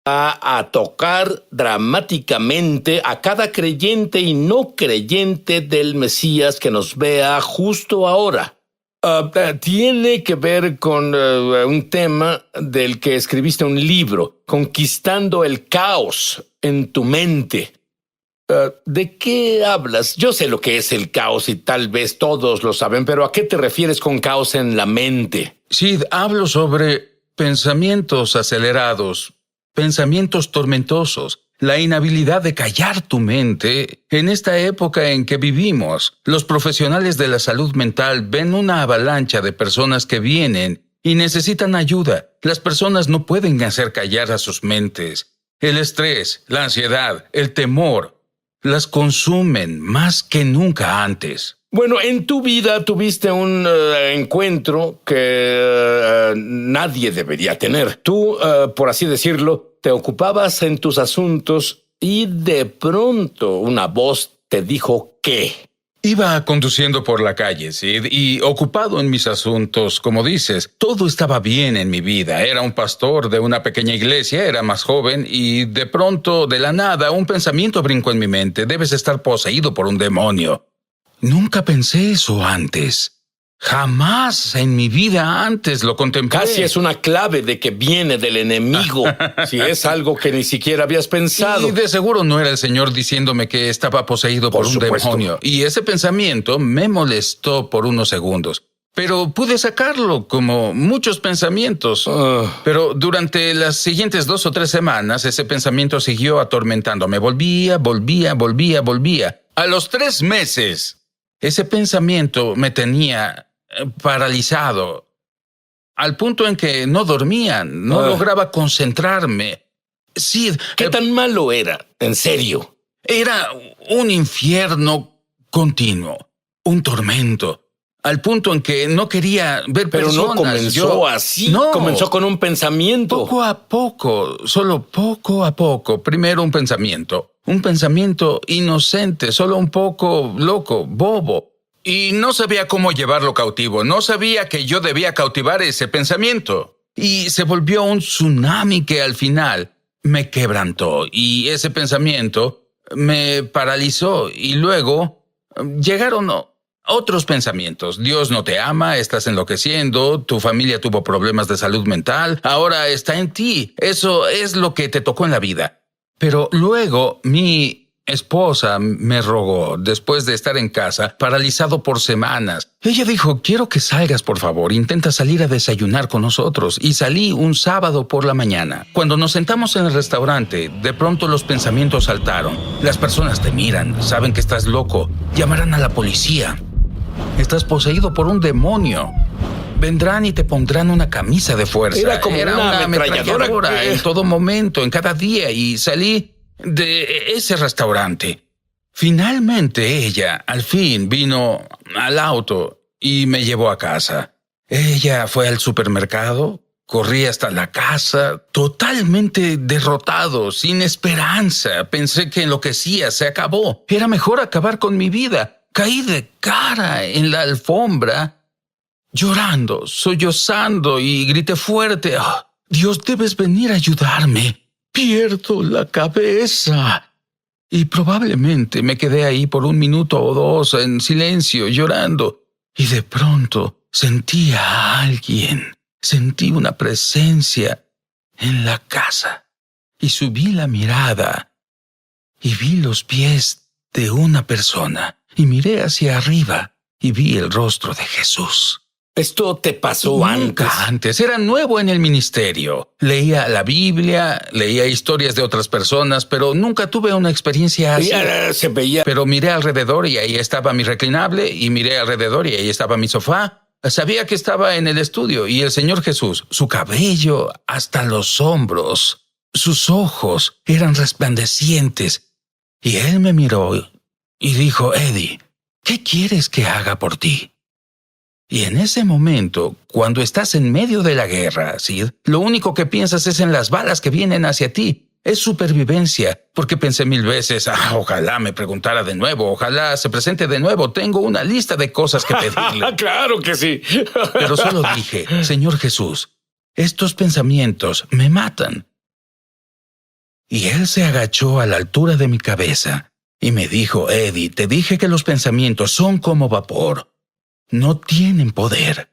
a tocar dramáticamente a cada creyente y no creyente del Mesías que nos vea justo ahora. Tiene que ver con un tema del que escribiste un libro, Conquistando el caos en tu mente. ¿De qué hablas? Yo sé lo que es el caos y tal vez todos lo saben, pero ¿a qué te refieres con caos en la mente? Sí, hablo sobre pensamientos acelerados, pensamientos tormentosos, la inhabilidad de callar tu mente. En esta época en que vivimos, los profesionales de la salud mental ven una avalancha de personas que vienen y necesitan ayuda. Las personas no pueden hacer callar a sus mentes. El estrés, la ansiedad, el temor, las consumen más que nunca antes. Bueno, en tu vida tuviste un encuentro que nadie debería tener. Tú, por así decirlo, te ocupabas en tus asuntos y de pronto una voz te dijo ¿qué? Iba conduciendo por la calle, Sid, y ocupado en mis asuntos, como dices, todo estaba bien en mi vida. Era un pastor de una pequeña iglesia, era más joven, y de pronto, de la nada, un pensamiento brincó en mi mente. Debes estar poseído por un demonio. Nunca pensé eso antes. Jamás en mi vida antes lo contemplé. Casi es una clave de que viene del enemigo, si es algo que ni siquiera habías pensado. Y de seguro no era el Señor diciéndome que estaba poseído por un demonio. Y ese pensamiento me molestó por unos segundos. Pero pude sacarlo, como muchos pensamientos. Pero durante las siguientes 2 o 3 semanas, ese pensamiento siguió atormentándome. Volvía. A los 3 meses, ese pensamiento me tenía paralizado, al punto en que no dormía, no lograba concentrarme. Sí, ¿qué tan malo era? En serio. Era un infierno continuo, un tormento, al punto en que no quería ver personas. Pero no comenzó así, no. Comenzó con un pensamiento. Poco a poco, solo poco a poco. Primero un pensamiento inocente, solo un poco loco, bobo. Y no sabía cómo llevarlo cautivo. No sabía que yo debía cautivar ese pensamiento. Y se volvió un tsunami que al final me quebrantó. Y ese pensamiento me paralizó. Y luego llegaron otros pensamientos. Dios no te ama, estás enloqueciendo, tu familia tuvo problemas de salud mental, ahora está en ti. Eso es lo que te tocó en la vida. Pero luego mi esposa me rogó, después de estar en casa, paralizado por semanas. Ella dijo, quiero que salgas, por favor, intenta salir a desayunar con nosotros. Y salí un sábado por la mañana. Cuando nos sentamos en el restaurante, de pronto los pensamientos saltaron. Las personas te miran, saben que estás loco, llamarán a la policía. Estás poseído por un demonio. Vendrán y te pondrán una camisa de fuerza. Era como una ametralladora en todo momento, en cada día. Y salí de ese restaurante. Finalmente ella, al fin, vino al auto y me llevó a casa. Ella fue al supermercado, corrí hasta la casa, totalmente derrotado, sin esperanza. Pensé que enloquecía, se acabó. Era mejor acabar con mi vida. Caí de cara en la alfombra, llorando, sollozando, y grité fuerte, Dios, debes venir a ayudarme. Pierdo la cabeza. Y probablemente me quedé ahí por 1 minuto o 2 en silencio, llorando. Y de pronto sentí a alguien. Sentí una presencia en la casa. Y subí la mirada y vi los pies de una persona. Y miré hacia arriba y vi el rostro de Jesús. ¿Esto te pasó Nunca antes. Era nuevo en el ministerio. Leía la Biblia, leía historias de otras personas, pero nunca tuve una experiencia así. Se veía. Pero miré alrededor y ahí estaba mi reclinable, y miré alrededor y ahí estaba mi sofá. Sabía que estaba en el estudio, y el Señor Jesús, su cabello hasta los hombros, sus ojos eran resplandecientes. Y Él me miró y dijo, Eddie, ¿qué quieres que haga por ti? Y en ese momento, cuando estás en medio de la guerra, Sid, lo único que piensas es en las balas que vienen hacia ti. Es supervivencia, porque pensé 1000 veces, ojalá me preguntara de nuevo, ojalá se presente de nuevo, tengo una lista de cosas que pedirle. ¡Claro que sí! Pero solo dije, Señor Jesús, estos pensamientos me matan. Y él se agachó a la altura de mi cabeza y me dijo: Eddie, te dije que los pensamientos son como vapor. No tienen poder.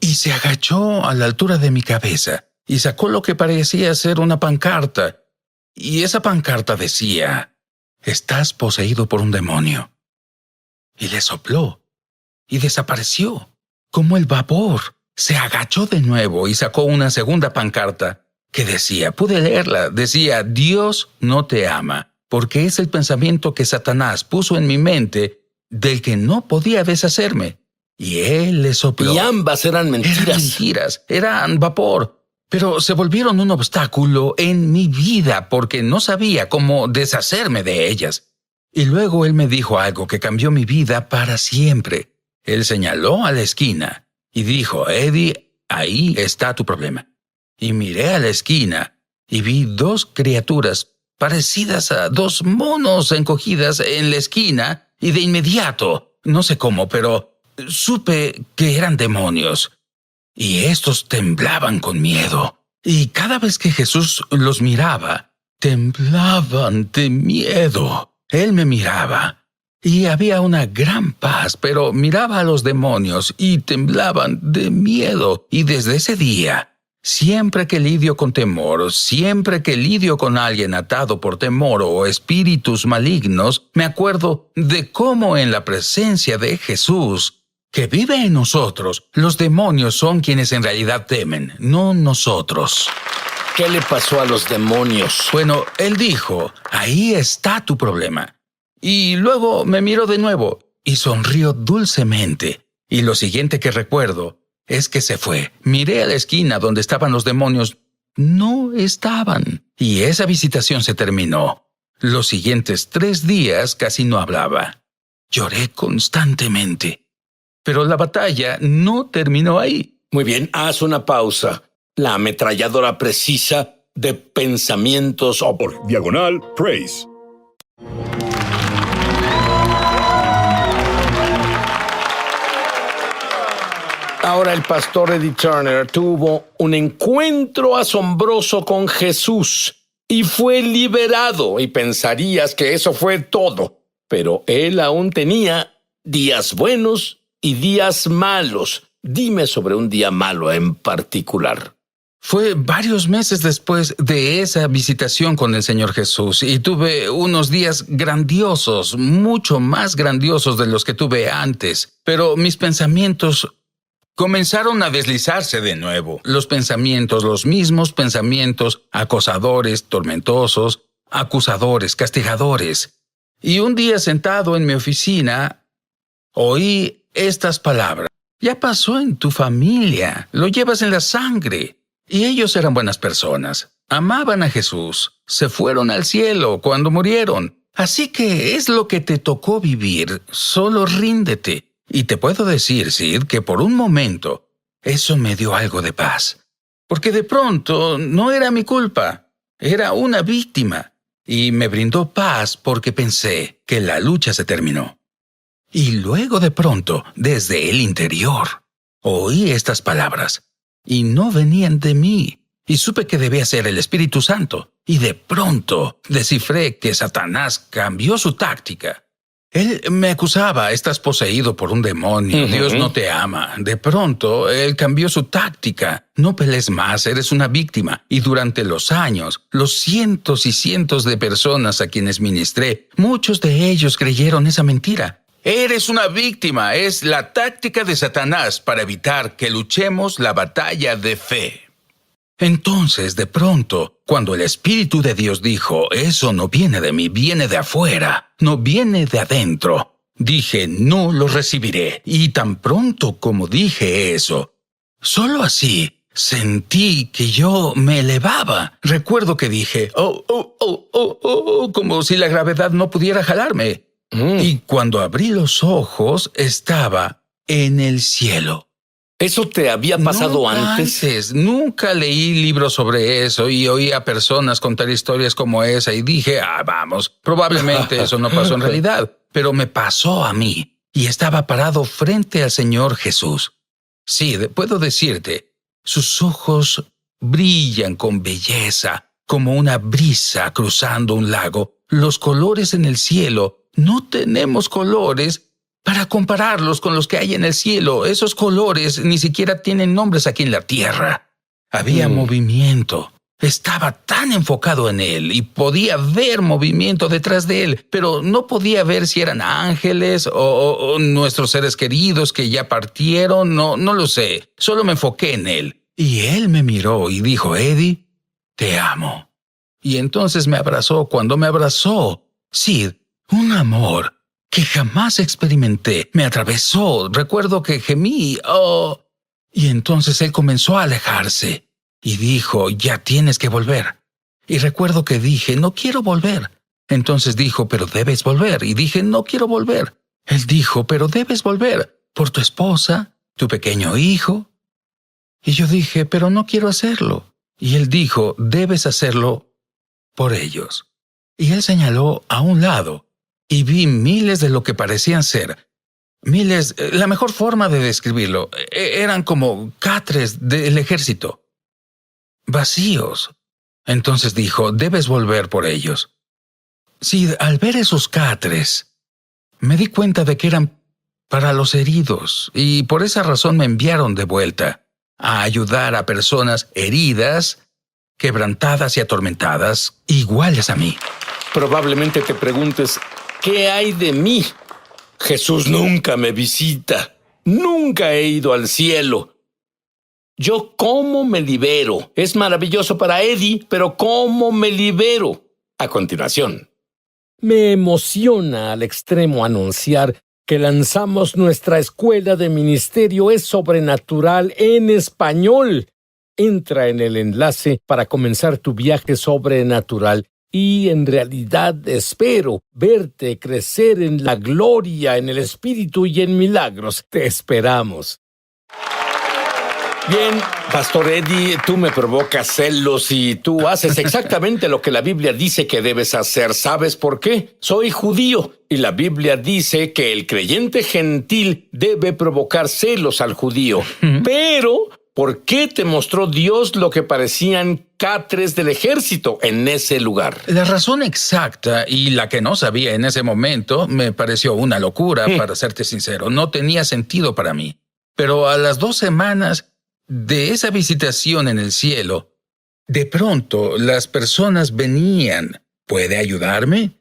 Y se agachó a la altura de mi cabeza y sacó lo que parecía ser una pancarta. Y esa pancarta decía: estás poseído por un demonio. Y le sopló y desapareció, como el vapor. Se agachó de nuevo y sacó una segunda pancarta que decía, pude leerla, decía: Dios no te ama, porque es el pensamiento que Satanás puso en mi mente del que no podía deshacerme. Y él le sopló. Y ambas eran mentiras. Eran mentiras, eran vapor, pero se volvieron un obstáculo en mi vida porque no sabía cómo deshacerme de ellas. Y luego él me dijo algo que cambió mi vida para siempre. Él señaló a la esquina y dijo: Eddie, ahí está tu problema. Y miré a la esquina y vi dos criaturas parecidas a dos monos encogidas en la esquina, y de inmediato, no sé cómo, pero supe que eran demonios. Y estos temblaban con miedo. Y cada vez que Jesús los miraba, temblaban de miedo. Él me miraba y había una gran paz, pero miraba a los demonios y temblaban de miedo. Y desde ese día, siempre que lidio con temor, siempre que lidio con alguien atado por temor o espíritus malignos, me acuerdo de cómo en la presencia de Jesús, que vive en nosotros, los demonios son quienes en realidad temen, no nosotros. ¿Qué le pasó a los demonios? Bueno, él dijo: ahí está tu problema. Y luego me miró de nuevo y sonrió dulcemente. Y lo siguiente que recuerdo es que se fue. Miré a la esquina donde estaban los demonios. No estaban. Y esa visitación se terminó. Los siguientes 3 días casi no hablaba. Lloré constantemente. Pero la batalla no terminó ahí. Muy bien, haz una pausa. La ametralladora precisa de pensamientos por diagonal Praise. Ahora el pastor Eddie Turner tuvo un encuentro asombroso con Jesús y fue liberado, y pensarías que eso fue todo, pero él aún tenía días buenos y días malos. Dime sobre un día malo en particular. Fue varios meses después de esa visitación con el Señor Jesús y tuve unos días grandiosos, mucho más grandiosos de los que tuve antes, pero mis pensamientos comenzaron a deslizarse de nuevo. Los mismos pensamientos, acosadores, tormentosos, acusadores, castigadores. Y un día sentado en mi oficina, oí estas palabras: ya pasó en tu familia, lo llevas en la sangre. Y ellos eran buenas personas, amaban a Jesús, se fueron al cielo cuando murieron. Así que es lo que te tocó vivir, solo ríndete. Y te puedo decir, Sid, que por un momento eso me dio algo de paz. Porque de pronto no era mi culpa, era una víctima. Y me brindó paz porque pensé que la lucha se terminó. Y luego de pronto, desde el interior, oí estas palabras. Y no venían de mí, y supe que debía ser el Espíritu Santo. Y de pronto descifré que Satanás cambió su táctica. Él me acusaba: estás poseído por un demonio, Dios no te ama. De pronto, él cambió su táctica: no pelees más, eres una víctima. Y durante los años, los cientos y cientos de personas a quienes ministré, muchos de ellos creyeron esa mentira. Eres una víctima, es la táctica de Satanás para evitar que luchemos la batalla de fe. Entonces, de pronto, cuando el Espíritu de Dios dijo: eso no viene de mí, viene de afuera, no viene de adentro, dije: no lo recibiré. Y tan pronto como dije eso, solo así sentí que yo me elevaba. Recuerdo que dije: como si la gravedad no pudiera jalarme. Y cuando abrí los ojos, estaba en el cielo. ¿Eso te había pasado antes? Nunca leí libros sobre eso y oí a personas contar historias como esa y dije: vamos, probablemente eso no pasó en realidad, pero me pasó a mí y estaba parado frente al Señor Jesús. Sí, puedo decirte, sus ojos brillan con belleza, como una brisa cruzando un lago. Los colores en el cielo, no tenemos colores para compararlos con los que hay en el cielo. Esos colores ni siquiera tienen nombres aquí en la tierra. Había movimiento. Estaba tan enfocado en él y podía ver movimiento detrás de él, pero no podía ver si eran ángeles o nuestros seres queridos que ya partieron. No lo sé. Solo me enfoqué en él. Y él me miró y dijo, Eddie, te amo. Y entonces me abrazó. Cuando me abrazó, Sid, un amor que jamás experimenté, me atravesó. Recuerdo que gemí. Oh. Y entonces él comenzó a alejarse. Y dijo, ya tienes que volver. Y recuerdo que dije, no quiero volver. Entonces dijo, pero debes volver. Y dije, no quiero volver. Él dijo, pero debes volver. Por tu esposa, tu pequeño hijo. Y yo dije, pero no quiero hacerlo. Y él dijo, debes hacerlo por ellos. Y él señaló a un lado. Y vi miles de lo que parecían ser. Miles, la mejor forma de describirlo, eran como catres del ejército. Vacíos. Entonces dijo, debes volver por ellos. Sí, al ver esos catres, me di cuenta de que eran para los heridos, y por esa razón me enviaron de vuelta a ayudar a personas heridas, quebrantadas y atormentadas, iguales a mí. Probablemente te preguntes, ¿qué hay de mí? Jesús nunca me visita. Nunca he ido al cielo. ¿Yo cómo me libero? Es maravilloso para Eddie, pero ¿cómo me libero? A continuación. Me emociona al extremo anunciar que lanzamos nuestra escuela de ministerio Es Sobrenatural en español. Entra en el enlace para comenzar tu viaje sobrenatural y en realidad espero verte crecer en la gloria, en el Espíritu y en milagros. Te esperamos. Bien, Pastor Eddie, tú me provocas celos y tú haces exactamente lo que la Biblia dice que debes hacer. ¿Sabes por qué? Soy judío y la Biblia dice que el creyente gentil debe provocar celos al judío. Pero, ¿por qué te mostró Dios lo que parecían catres del ejército en ese lugar? La razón exacta y la que no sabía en ese momento me pareció una locura, para serte sincero. No tenía sentido para mí. Pero a las 2 semanas de esa visitación en el cielo, de pronto las personas venían. ¿Puede ayudarme?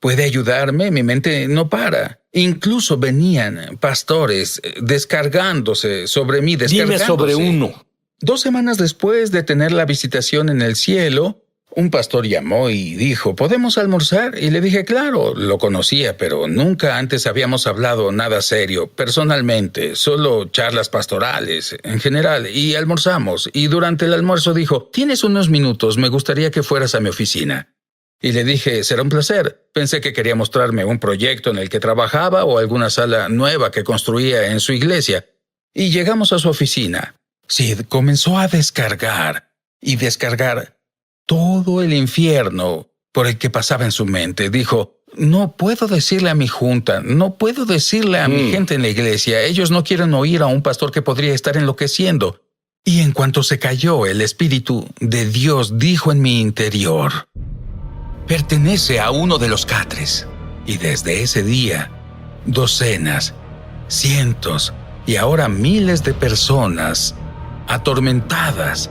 ¿Puede ayudarme? Mi mente no para. Incluso venían pastores descargándose sobre mí, Dime sobre uno. 2 semanas después de tener la visitación en el cielo, un pastor llamó y dijo, ¿podemos almorzar? Y le dije, claro, lo conocía, pero nunca antes habíamos hablado nada serio, personalmente, solo charlas pastorales, en general, y almorzamos. Y durante el almuerzo dijo, ¿tienes unos minutos? Me gustaría que fueras a mi oficina. Y le dije, será un placer. Pensé que quería mostrarme un proyecto en el que trabajaba o alguna sala nueva que construía en su iglesia. Y llegamos a su oficina. Sid comenzó a descargar y descargar todo el infierno por el que pasaba en su mente. Dijo, no puedo decirle a mi junta, no puedo decirle a mi gente en la iglesia. Ellos no quieren oír a un pastor que podría estar enloqueciendo. Y en cuanto se cayó, el Espíritu de Dios dijo en mi interior, pertenece a uno de los catres. Y desde ese día, docenas, cientos y ahora miles de personas atormentadas,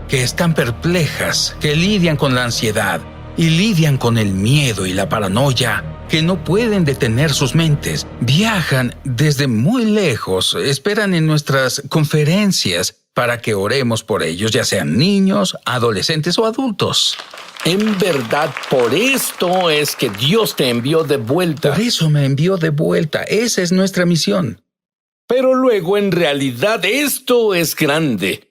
que están perplejas, que lidian con la ansiedad y lidian con el miedo y la paranoia, que no pueden detener sus mentes, viajan desde muy lejos, esperan en nuestras conferencias para que oremos por ellos, ya sean niños, adolescentes o adultos. En verdad, por esto es que Dios te envió de vuelta. Por eso me envió de vuelta. Esa es nuestra misión. Pero luego, en realidad, esto es grande.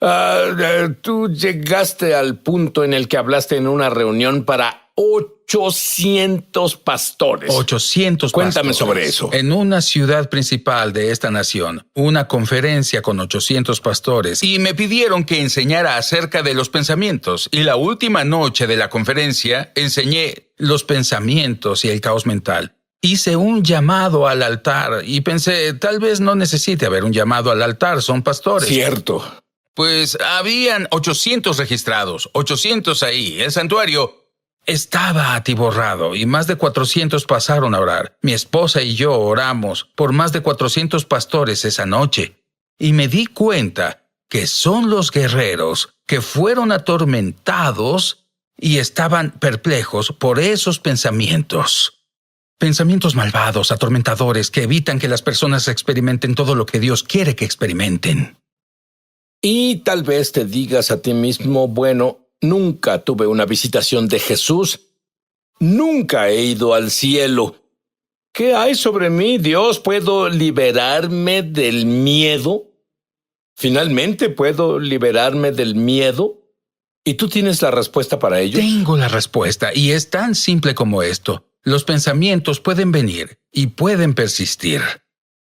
Tú llegaste al punto en el que hablaste en una reunión para 800 pastores. 800 Cuéntame pastores. sobre eso. En una ciudad principal de esta nación, una conferencia con 800 pastores, y me pidieron que enseñara acerca de los pensamientos. Y la última noche de la conferencia enseñé los pensamientos y el caos mental. Hice un llamado al altar y pensé, tal vez no necesite haber un llamado al altar, son pastores. Cierto. Pues habían 800 registrados, 800 ahí. El santuario estaba atiborrado y más de 400 pasaron a orar. Mi esposa y yo oramos por más de 400 pastores esa noche. Y me di cuenta que son los guerreros que fueron atormentados y estaban perplejos por esos pensamientos. Pensamientos malvados, atormentadores, que evitan que las personas experimenten todo lo que Dios quiere que experimenten. Y tal vez te digas a ti mismo, bueno, nunca tuve una visitación de Jesús. Nunca he ido al cielo. ¿Qué hay sobre mí, Dios? ¿Puedo liberarme del miedo? ¿Finalmente puedo liberarme del miedo? ¿Y tú tienes la respuesta para ello? Tengo la respuesta, y es tan simple como esto. Los pensamientos pueden venir y pueden persistir.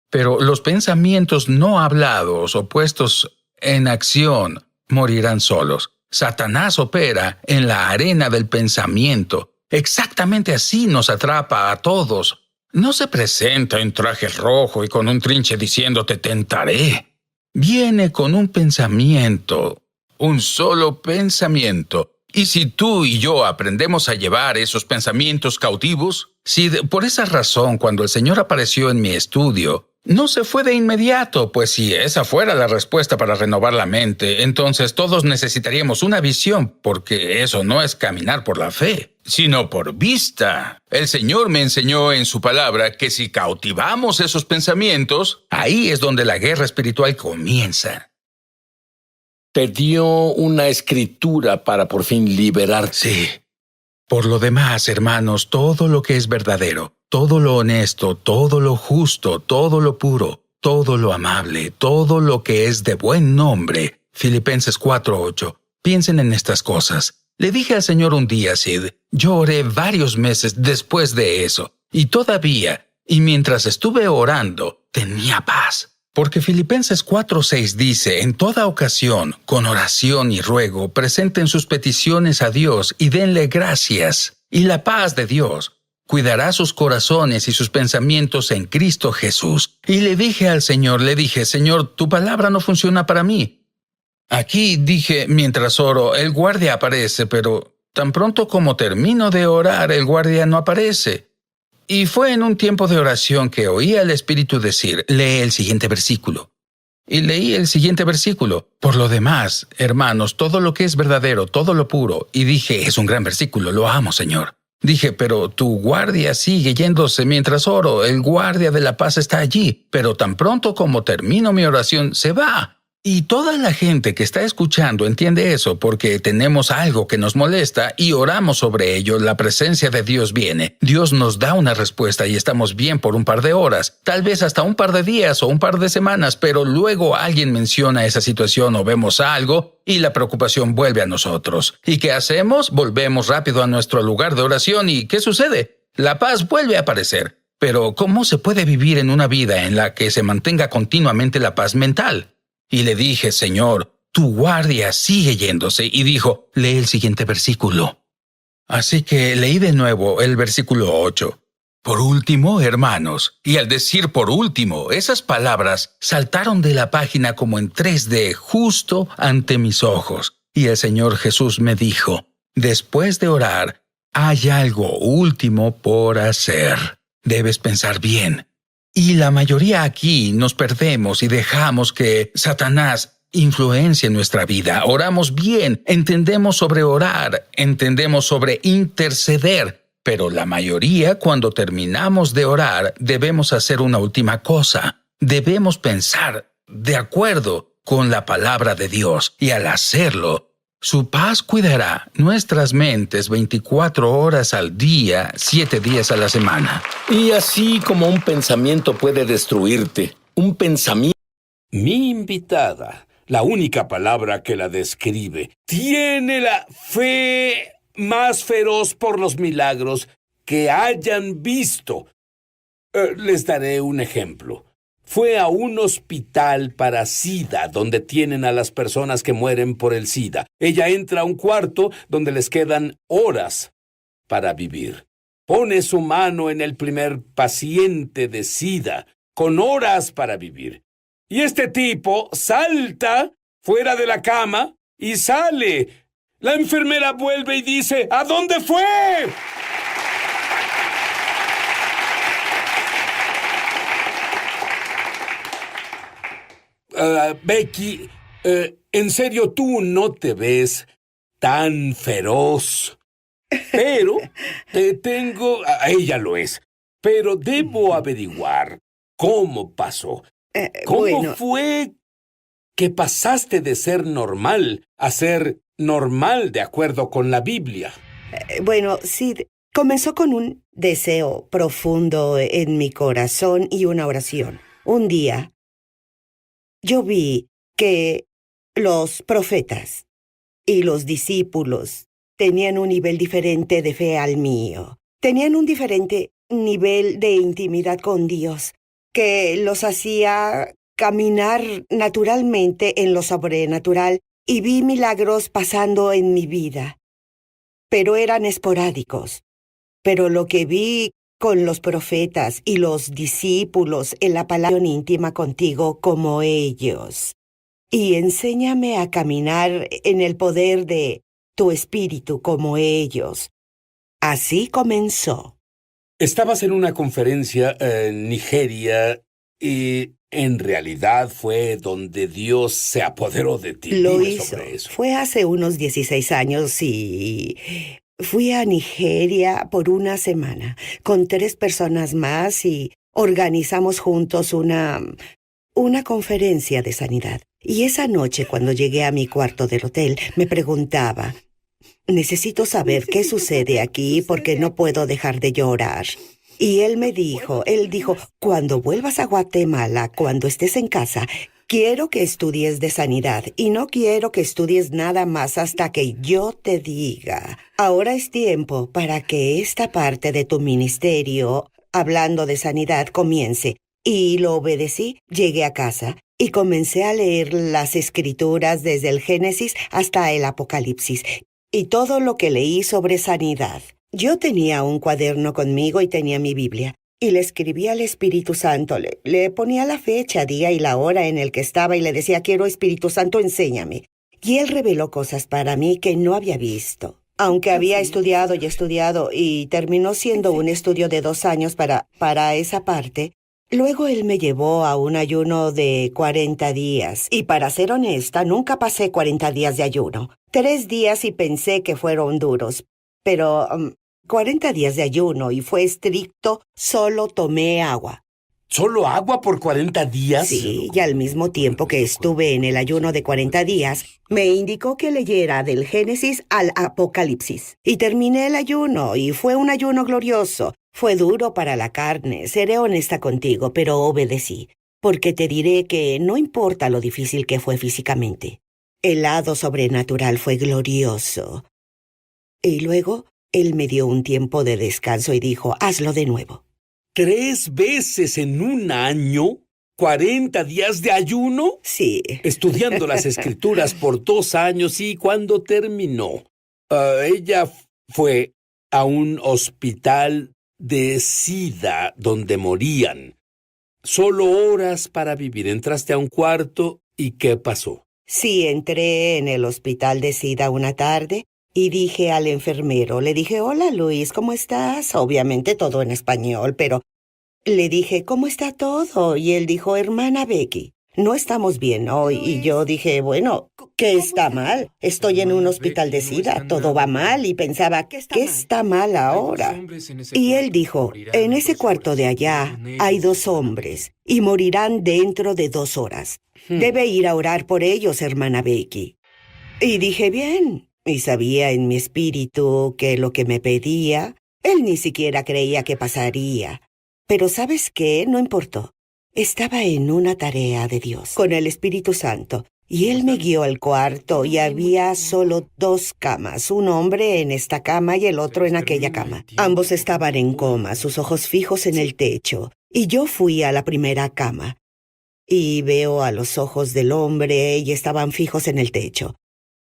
Pero los pensamientos no hablados o puestos en acción morirán solos. Satanás opera en la arena del pensamiento. Exactamente así nos atrapa a todos. No se presenta en traje rojo y con un trinche diciendo te tentaré. Viene con un pensamiento, un solo pensamiento. Y si tú y yo aprendemos a llevar esos pensamientos cautivos, por esa razón cuando el Señor apareció en mi estudio, no se fue de inmediato, pues si esa fuera la respuesta para renovar la mente, entonces todos necesitaríamos una visión, porque eso no es caminar por la fe, sino por vista. El Señor me enseñó en su palabra que si cautivamos esos pensamientos, ahí es donde la guerra espiritual comienza. Te dio una escritura para por fin liberarte. Sí. Por lo demás, hermanos, todo lo que es verdadero, todo lo honesto, todo lo justo, todo lo puro, todo lo amable, todo lo que es de buen nombre. Filipenses 4:8. Piensen en estas cosas. Le dije al Señor un día, Sid, yo oré varios meses después de eso, y todavía, y mientras estuve orando, tenía paz. Porque Filipenses 4:6 dice, en toda ocasión, con oración y ruego, presenten sus peticiones a Dios y denle gracias. Y la paz de Dios cuidará sus corazones y sus pensamientos en Cristo Jesús. Y le dije al Señor, Señor, tu palabra no funciona para mí. Aquí dije, mientras oro, el guardia aparece, pero tan pronto como termino de orar, el guardia no aparece. Y fue en un tiempo de oración que oí al Espíritu decir, lee el siguiente versículo. Y leí el siguiente versículo. Por lo demás, hermanos, todo lo que es verdadero, todo lo puro. Y dije, es un gran versículo, lo amo, Señor. Dije, pero tu guardia sigue yéndose mientras oro. El guardia de la paz está allí, pero tan pronto como termino mi oración, se va. Y toda la gente que está escuchando entiende eso porque tenemos algo que nos molesta y oramos sobre ello. La presencia de Dios viene. Dios nos da una respuesta y estamos bien por un par de horas, tal vez hasta un par de días o un par de semanas, pero luego alguien menciona esa situación o vemos algo y la preocupación vuelve a nosotros. ¿Y qué hacemos? Volvemos rápido a nuestro lugar de oración y ¿qué sucede? La paz vuelve a aparecer. Pero ¿cómo se puede vivir en una vida en la que se mantenga continuamente la paz mental? Y le dije, Señor, tu guardia sigue yéndose. Y dijo, lee el siguiente versículo. Así que leí de nuevo el versículo 8. Por último, hermanos, y al decir por último, esas palabras saltaron de la página como en 3D, justo ante mis ojos. Y el Señor Jesús me dijo, después de orar, hay algo último por hacer. Debes pensar bien. Y la mayoría aquí nos perdemos y dejamos que Satanás influencie nuestra vida. Oramos bien, entendemos sobre orar, entendemos sobre interceder, pero la mayoría cuando terminamos de orar debemos hacer una última cosa. Debemos pensar de acuerdo con la palabra de Dios y al hacerlo, su paz cuidará nuestras mentes 24 horas al día, 7 días a la semana. Y así como un pensamiento puede destruirte, un pensamiento... Mi invitada, la única palabra que la describe, tiene la fe más feroz por los milagros que hayan visto. Les daré un ejemplo. Fue a un hospital para SIDA, donde tienen a las personas que mueren por el SIDA. Ella entra a un cuarto donde les quedan horas para vivir. Pone su mano en el primer paciente de SIDA, con horas para vivir. Y este tipo salta fuera de la cama y sale. La enfermera vuelve y dice, ¿a dónde fue? Becky, en serio, tú no te ves tan feroz. Pero ella lo es. Pero debo averiguar cómo pasó. ¿Cómo fue que pasaste de ser normal a ser normal de acuerdo con la Biblia? Sí, comenzó con un deseo profundo en mi corazón y una oración. Un día, yo vi que los profetas y los discípulos tenían un nivel diferente de fe al mío. Tenían un diferente nivel de intimidad con Dios que los hacía caminar naturalmente en lo sobrenatural, y vi milagros pasando en mi vida, pero eran esporádicos. Pero lo que vi con los profetas y los discípulos en la palabra íntima contigo como ellos. Y enséñame a caminar en el poder de tu espíritu como ellos. Así comenzó. Estabas en una conferencia en Nigeria y en realidad fue donde Dios se apoderó de ti. Lo Dime hizo. sobre eso. Fue hace unos 16 años y fui a Nigeria por una semana con 3 personas más y organizamos juntos una conferencia de sanidad. Y esa noche, cuando llegué a mi cuarto del hotel, me preguntaba, necesito saber qué sucede aquí porque no puedo dejar de llorar. Y él dijo, cuando vuelvas a Guatemala, cuando estés en casa, quiero que estudies de sanidad y no quiero que estudies nada más hasta que yo te diga. Ahora es tiempo para que esta parte de tu ministerio, hablando de sanidad, comience. Y lo obedecí, llegué a casa y comencé a leer las escrituras desde el Génesis hasta el Apocalipsis y todo lo que leí sobre sanidad. Yo tenía un cuaderno conmigo y tenía mi Biblia, y le escribía al Espíritu Santo. Le ponía la fecha, día y la hora en el que estaba y le decía, quiero Espíritu Santo, enséñame. Y él reveló cosas para mí que no había visto. Aunque había estudiado y terminó siendo un estudio de 2 años para esa parte, luego él me llevó a un ayuno de 40 días. Y para ser honesta, nunca pasé 40 días de ayuno. 3 días y pensé que fueron duros. Pero 40 días de ayuno y fue estricto, solo tomé agua. ¿Solo agua por 40 días? Sí, y al mismo tiempo que estuve en el ayuno de 40 días, me indicó que leyera del Génesis al Apocalipsis. Y terminé el ayuno, y fue un ayuno glorioso. Fue duro para la carne, seré honesta contigo, pero obedecí. Porque te diré que no importa lo difícil que fue físicamente. El lado sobrenatural fue glorioso. Y luego, él me dio un tiempo de descanso y dijo, hazlo de nuevo. 3 veces en un año, 40 días de ayuno. Sí. Estudiando las escrituras por 2 años y cuando terminó, ella fue a un hospital de SIDA donde morían. Solo horas para vivir. Entraste a un cuarto y ¿qué pasó? Sí, entré en el hospital de SIDA una tarde y dije al enfermero, le dije, hola Luis, ¿cómo estás? Obviamente todo en español, pero le dije, ¿cómo está todo? Y él dijo, hermana Becky, no estamos bien hoy. Y yo dije, bueno, ¿qué está mal? Estoy en un hospital de SIDA, todo va mal. Y pensaba, ¿qué está mal ahora? Y él dijo, en ese cuarto de allá hay 2 hombres y morirán dentro de 2 horas. Debe ir a orar por ellos, hermana Becky. Y dije, bien. Y sabía en mi espíritu que lo que me pedía, él ni siquiera creía que pasaría. Pero ¿sabes qué? No importó. Estaba en una tarea de Dios, con el Espíritu Santo, y él me guió al cuarto y había solo 2 camas, un hombre en esta cama y el otro en aquella cama. Ambos estaban en coma, sus ojos fijos en el techo, y yo fui a la primera cama. Y veo a los ojos del hombre y estaban fijos en el techo.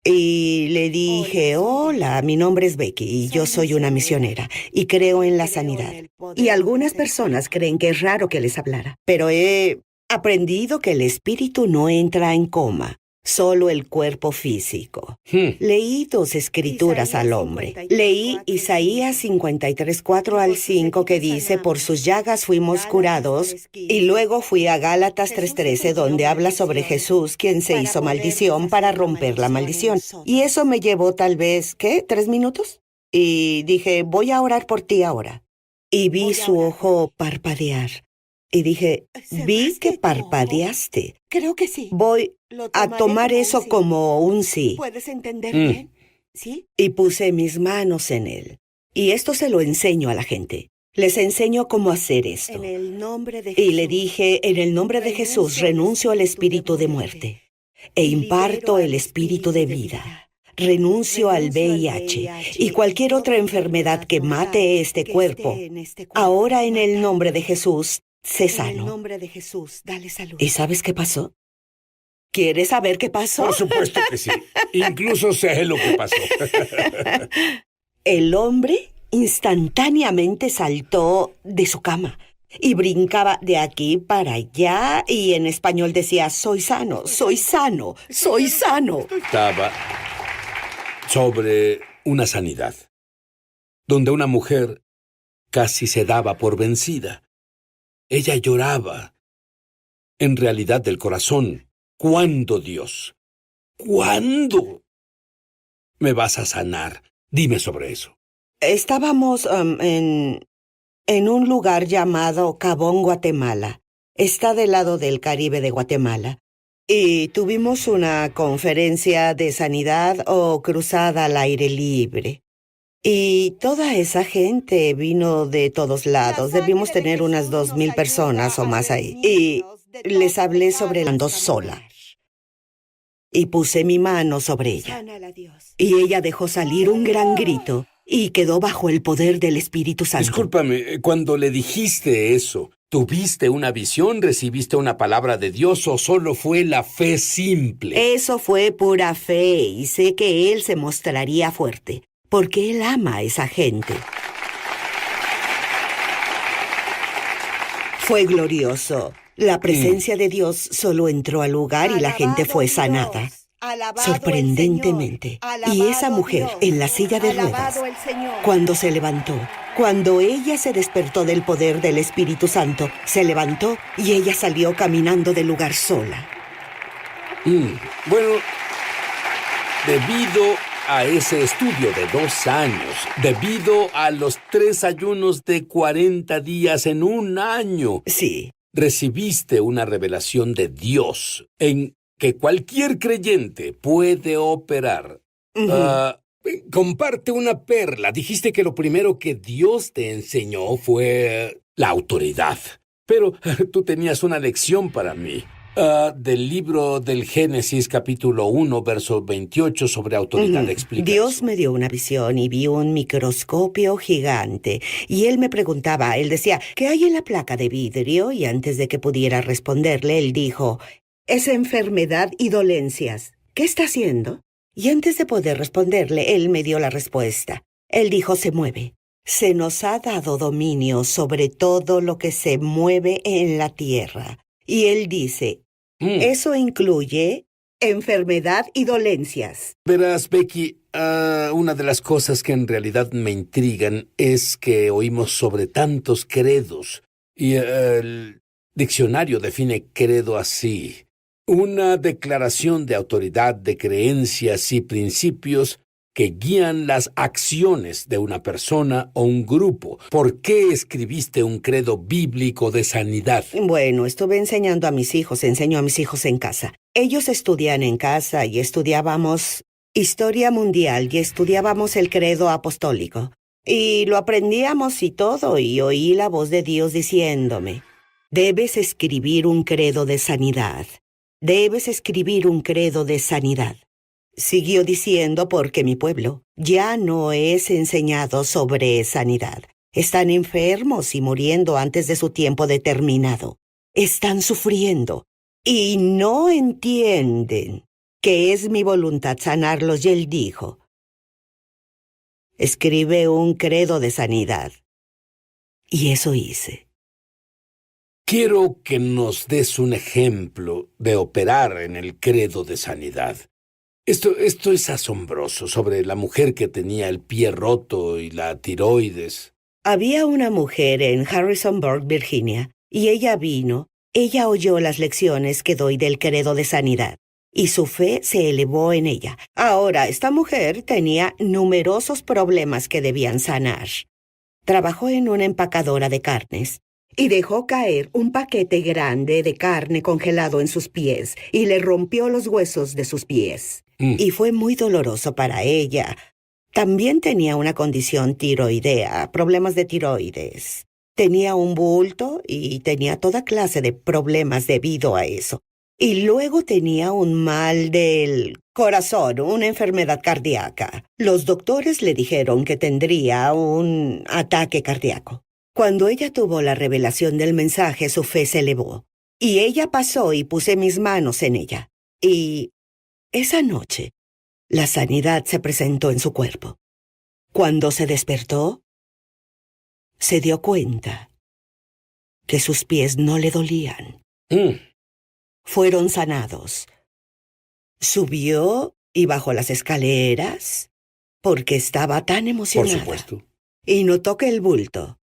Y le dije, hola, mi nombre es Becky y yo soy una misionera y creo en la sanidad. Y algunas personas creen que es raro que les hablara, pero he aprendido que el espíritu no entra en coma, solo el cuerpo físico. Leí 2 escrituras al hombre. Leí Isaías 53, 4 al 5, que dice, por sus llagas fuimos curados. Y luego fui a Gálatas 3:13, donde habla sobre Jesús, quien se hizo maldición para romper la maldición. Y eso me llevó tal vez, ¿qué? ¿3 minutos? Y dije, voy a orar por ti ahora. Y vi su ojo parpadear. Y dije, vi que parpadeaste. Creo que sí. Voy Lo a tomaré tomar como un eso sí. como un sí. ¿Puedes entender bien? ¿Sí? Y puse mis manos en él. Y esto se lo enseño a la gente. Les enseño cómo hacer esto. En el nombre de Jesús. Y le dije, en el nombre de Jesús, renuncio al espíritu de muerte e imparto el espíritu de vida. Renuncio al VIH y cualquier otra enfermedad que mate este cuerpo. Ahora, en el nombre de Jesús, sé En el sano. nombre de Jesús, dale salud. ¿Y sabes qué pasó? ¿Quieres saber qué pasó? Por supuesto que sí. Incluso sé lo que pasó. El hombre instantáneamente saltó de su cama y brincaba de aquí para allá y en español decía, soy sano, soy sano, soy sano. Estaba sobre una sanidad, donde una mujer casi se daba por vencida. Ella lloraba, en realidad del corazón. ¿Cuándo, Dios? ¿Cuándo me vas a sanar? Dime sobre eso. Estábamos en un lugar llamado Cabón, Guatemala. Está del lado del Caribe de Guatemala. Y tuvimos una conferencia de sanidad o cruzada al aire libre. Y toda esa gente vino de todos lados. Debimos tener unas 2,000 personas o más ahí. Y les hablé sobre el ando sola. Y puse mi mano sobre ella. Sánala, Dios. Y ella dejó salir un gran grito y quedó bajo el poder del Espíritu Santo. Discúlpame, cuando le dijiste eso, ¿tuviste una visión, recibiste una palabra de Dios o solo fue la fe simple? Eso fue pura fe y sé que Él se mostraría fuerte, porque Él ama a esa gente. Fue glorioso. La presencia de Dios solo entró al lugar y la gente fue sanada. Sorprendentemente. Y esa mujer en la silla de ruedas, cuando se levantó, cuando ella se despertó del poder del Espíritu Santo, se levantó y ella salió caminando del lugar sola. Bueno, debido a ese estudio de 2 años, debido a los 3 ayunos de 40 días en un año, Sí. recibiste una revelación de Dios en que cualquier creyente puede operar. Comparte una perla. Dijiste que lo primero que Dios te enseñó fue la autoridad. Pero tú tenías una lección para mí. Del libro del Génesis, capítulo 1, verso 28, sobre autoridad. Explica Dios eso. me dio una visión y vi un microscopio gigante. Y él me preguntaba, él decía, ¿qué hay en la placa de vidrio? Y antes de que pudiera responderle, él dijo, es enfermedad y dolencias. ¿Qué está haciendo? Y antes de poder responderle, él me dio la respuesta. Él dijo, se mueve. Se nos ha dado dominio sobre todo lo que se mueve en la tierra. Y él dice, eso incluye enfermedad y dolencias. Verás, Becky, una de las cosas que en realidad me intrigan es que oímos sobre tantos credos. Y el diccionario define credo así: una declaración de autoridad de creencias y principios que guían las acciones de una persona o un grupo. ¿Por qué escribiste un credo bíblico de sanidad? Bueno, estuve enseñando a mis hijos, enseño a mis hijos en casa. Ellos estudian en casa y estudiábamos historia mundial y estudiábamos el credo apostólico. Y lo aprendíamos y todo, y oí la voz de Dios diciéndome, debes escribir un credo de sanidad. Debes escribir un credo de sanidad. Siguió diciendo porque mi pueblo ya no es enseñado sobre sanidad. Están enfermos y muriendo antes de su tiempo determinado. Están sufriendo y no entienden que es mi voluntad sanarlos. Y él dijo, escribe un credo de sanidad. Y eso hice. quiero que nos des un ejemplo de operar en el credo de sanidad. Esto es asombroso sobre la mujer que tenía el pie roto y la tiroides. Había una mujer en Harrisonburg, Virginia, y ella vino. Ella oyó las lecciones que doy del credo de sanidad, y su fe se elevó en ella. Ahora, esta mujer tenía numerosos problemas que debían sanar. Trabajó en una empacadora de carnes, y dejó caer un paquete grande de carne congelado en sus pies, y le rompió los huesos de sus pies. Y fue muy doloroso para ella. También tenía una condición tiroidea, problemas de tiroides. Tenía un bulto y tenía toda clase de problemas debido a eso. Y luego tenía un mal del corazón, una enfermedad cardíaca. Los doctores le dijeron que tendría un ataque cardíaco. Cuando ella tuvo la revelación del mensaje, su fe se elevó. Y ella pasó y puse mis manos en ella. Y esa noche, la sanidad se presentó en su cuerpo. Cuando se despertó, se dio cuenta que sus pies no le dolían. Fueron sanados. Subió y bajó las escaleras porque estaba tan emocionada. Por supuesto. Y notó que el bulto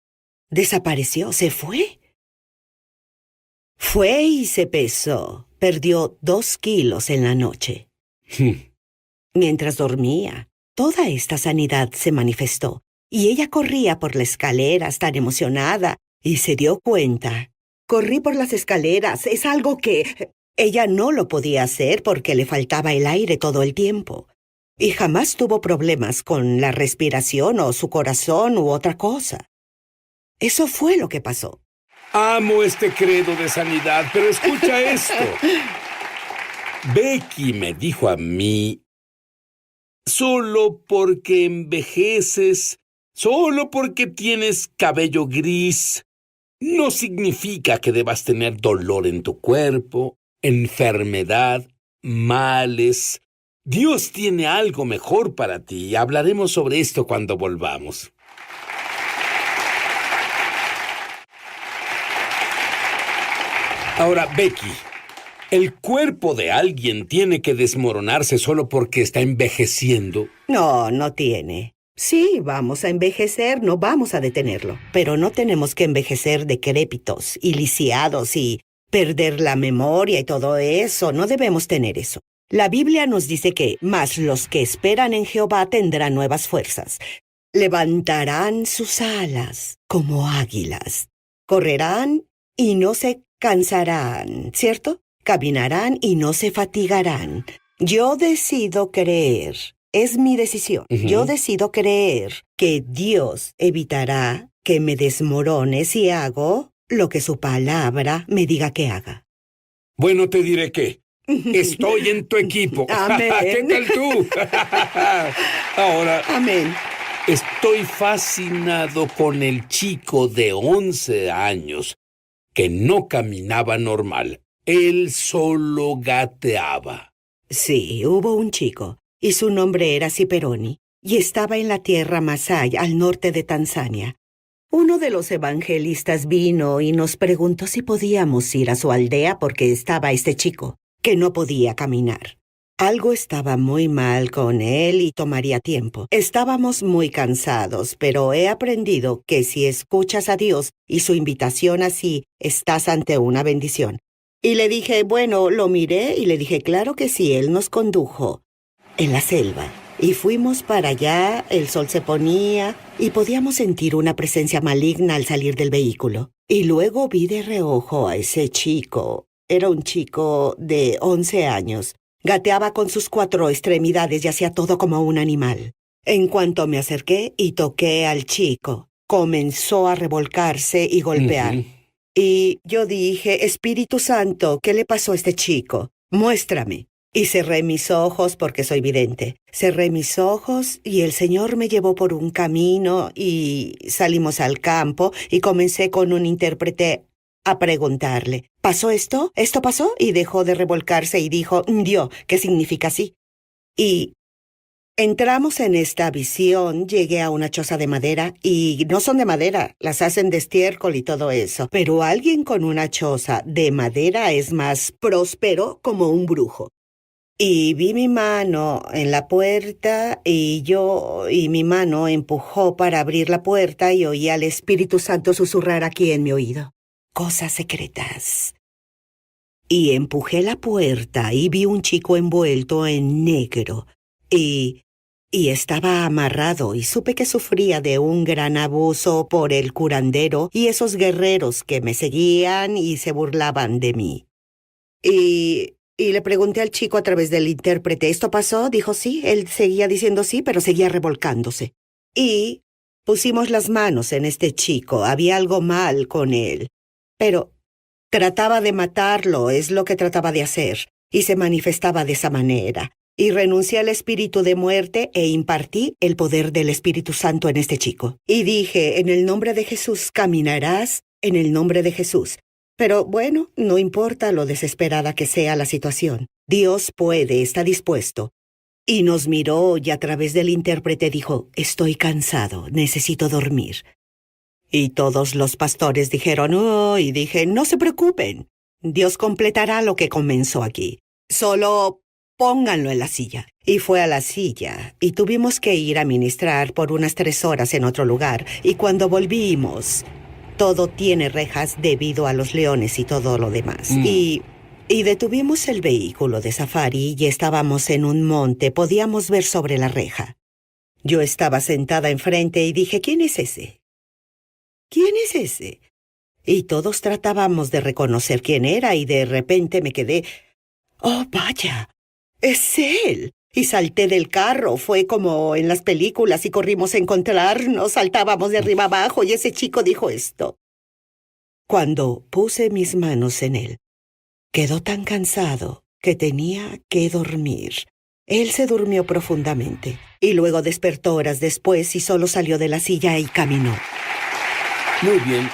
desapareció, se fue. Fue y se pesó. Perdió 2 kilos en la noche. Mientras dormía, toda esta sanidad se manifestó, y ella corría por las escaleras tan emocionada, y se dio cuenta. Corrí por las escaleras, es algo que ella no lo podía hacer porque le faltaba el aire todo el tiempo. Y jamás tuvo problemas con la respiración o su corazón u otra cosa. Eso fue lo que pasó. Amo este credo de sanidad, pero escucha esto. Becky me dijo a mí, solo porque envejeces, solo porque tienes cabello gris, no significa que debas tener dolor en tu cuerpo, enfermedad, males. Dios tiene algo mejor para ti y hablaremos sobre esto cuando volvamos. Ahora, Becky, ¿el cuerpo de alguien tiene que desmoronarse solo porque está envejeciendo? No, no tiene. Sí, vamos a envejecer, no vamos a detenerlo. Pero no tenemos que envejecer decrépitos y lisiados y perder la memoria y todo eso. No debemos tener eso. La Biblia nos dice que, mas los que esperan en Jehová tendrán nuevas fuerzas. Levantarán sus alas como águilas. Correrán y no se cansarán, ¿cierto? Caminarán y no se fatigarán. Yo decido creer, es mi decisión. Yo decido creer que Dios evitará que me desmorone si hago lo que su palabra me diga que haga. Bueno, te diré que estoy en tu equipo. Amén. ¿Qué tal tú? Ahora, Amén. estoy fascinado con el chico de 11 años que no caminaba normal. Él solo gateaba. Sí, hubo un chico, y su nombre era Ciperoni, y estaba en la tierra Masai, al norte de Tanzania. Uno de los evangelistas vino y nos preguntó si podíamos ir a su aldea porque estaba este chico, que no podía caminar. Algo estaba muy mal con él y tomaría tiempo. Estábamos muy cansados, pero he aprendido que si escuchas a Dios y su invitación así, estás ante una bendición. Y le dije, bueno, lo miré y le dije, claro que sí, él nos condujo en la selva. Y fuimos para allá, el sol se ponía y podíamos sentir una presencia maligna al salir del vehículo. Y luego vi de reojo a ese chico. Era un chico de 11 años. Gateaba con sus 4 extremidades y hacía todo como un animal. En cuanto me acerqué y toqué al chico, comenzó a revolcarse y golpear. Y yo dije, Espíritu Santo, ¿qué le pasó a este chico? Muéstrame. Y cerré mis ojos porque soy vidente. Cerré mis ojos y el Señor me llevó por un camino y salimos al campo y comencé con un intérprete a preguntarle, ¿pasó esto? ¿Esto pasó? Y dejó de revolcarse y dijo, Dios, ¿qué significa así? Y entramos en esta visión, llegué a una choza de madera, y no son de madera, las hacen de estiércol y todo eso, pero alguien con una choza de madera es más próspero como un brujo. Y vi mi mano en la puerta y mi mano empujó para abrir la puerta y oí al Espíritu Santo susurrar aquí en mi oído. Cosas secretas. Y empujé la puerta y vi un chico envuelto en negro y estaba amarrado y supe que sufría de un gran abuso por el curandero y esos guerreros que me seguían y se burlaban de mí. Y le pregunté al chico a través del intérprete, ¿esto pasó? Dijo sí, él seguía diciendo sí, pero seguía revolcándose. Y pusimos las manos en este chico, había algo mal con él. Pero trataba de matarlo, es lo que trataba de hacer, y se manifestaba de esa manera. Y renuncié al espíritu de muerte e impartí el poder del Espíritu Santo en este chico. Y dije, en el nombre de Jesús caminarás, en el nombre de Jesús. Pero bueno, no importa lo desesperada que sea la situación. Dios puede, está dispuesto. Y nos miró y a través del intérprete dijo, estoy cansado, necesito dormir. Y todos los pastores dijeron, oh, y dije, no se preocupen. Dios completará lo que comenzó aquí. Solo pónganlo en la silla. Y fue a la silla, y tuvimos que ir a ministrar por unas 3 horas en otro lugar. Y cuando volvimos, todo tiene rejas debido a los leones y todo lo demás. Y detuvimos el vehículo de safari y estábamos en un monte. Podíamos ver sobre la reja. Yo estaba sentada enfrente y dije, ¿quién es ese? ¿Quién es ese? Y todos tratábamos de reconocer quién era y de repente me quedé, ¡oh, vaya! ¡Es él! Y salté del carro, fue como en las películas y corrimos a encontrarnos, saltábamos de arriba abajo y ese chico dijo esto. Cuando puse mis manos en él, quedó tan cansado que tenía que dormir. Él se durmió profundamente y luego despertó horas después y solo salió de la silla y caminó. Muy bien.